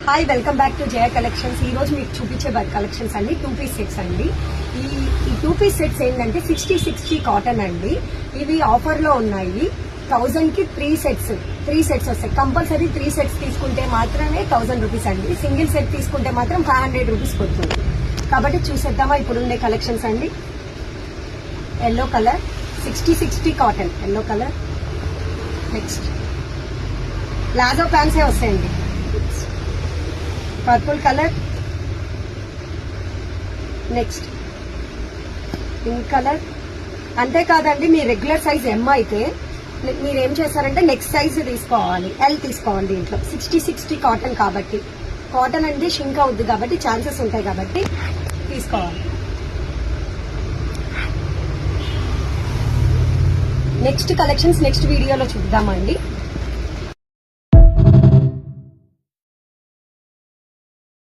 Hi welcome back to Jaya collections. ఈ రోజు మీకు చూపించే కలెక్షన్స్ అండి 2-piece సెట్స్ అండి. ఈ 2-piece సెట్స్ ఏంటంటే 60 కాటన్ అండి. ఇవి ఆఫర్ లో ఉన్నాయి. 1000 కి 3 సెట్స్ వస్తాయి. కంపల్సరీ 3 సెట్స్ తీసుకుంటే మాత్రమే 1000 రూపీస్ అండి. సింగిల్ సెట్ తీసుకుంటే మాత్రం 500 రూపీస్ పడుతుంది. కాబట్టి చూసేద్దామా ఇప్పుడు ఉండే కలెక్షన్స్ అండి. Yellow colour 60 cotton yellow colour. Next palazzo ప్యాంట్సే వస్తాయండి. Purple colour. Next pink colour. అంతేకాదండి, మీ రెగ్యులర్ సైజ్ ఎం అయితే మీరు ఏం చేస్తారంటే నెక్స్ట్ సైజ్ తీసుకోవాలి, ఎల్ తీసుకోవాలి. దీంట్లో 60 కాటన్ కాబట్టి, కాటన్ అంటే షింక్ అవుద్ది కాబట్టి ఛాన్సెస్ ఉంటాయి కాబట్టి తీసుకోవాలి. నెక్స్ట్ కలెక్షన్స్ నెక్స్ట్ వీడియోలో చూద్దామండి.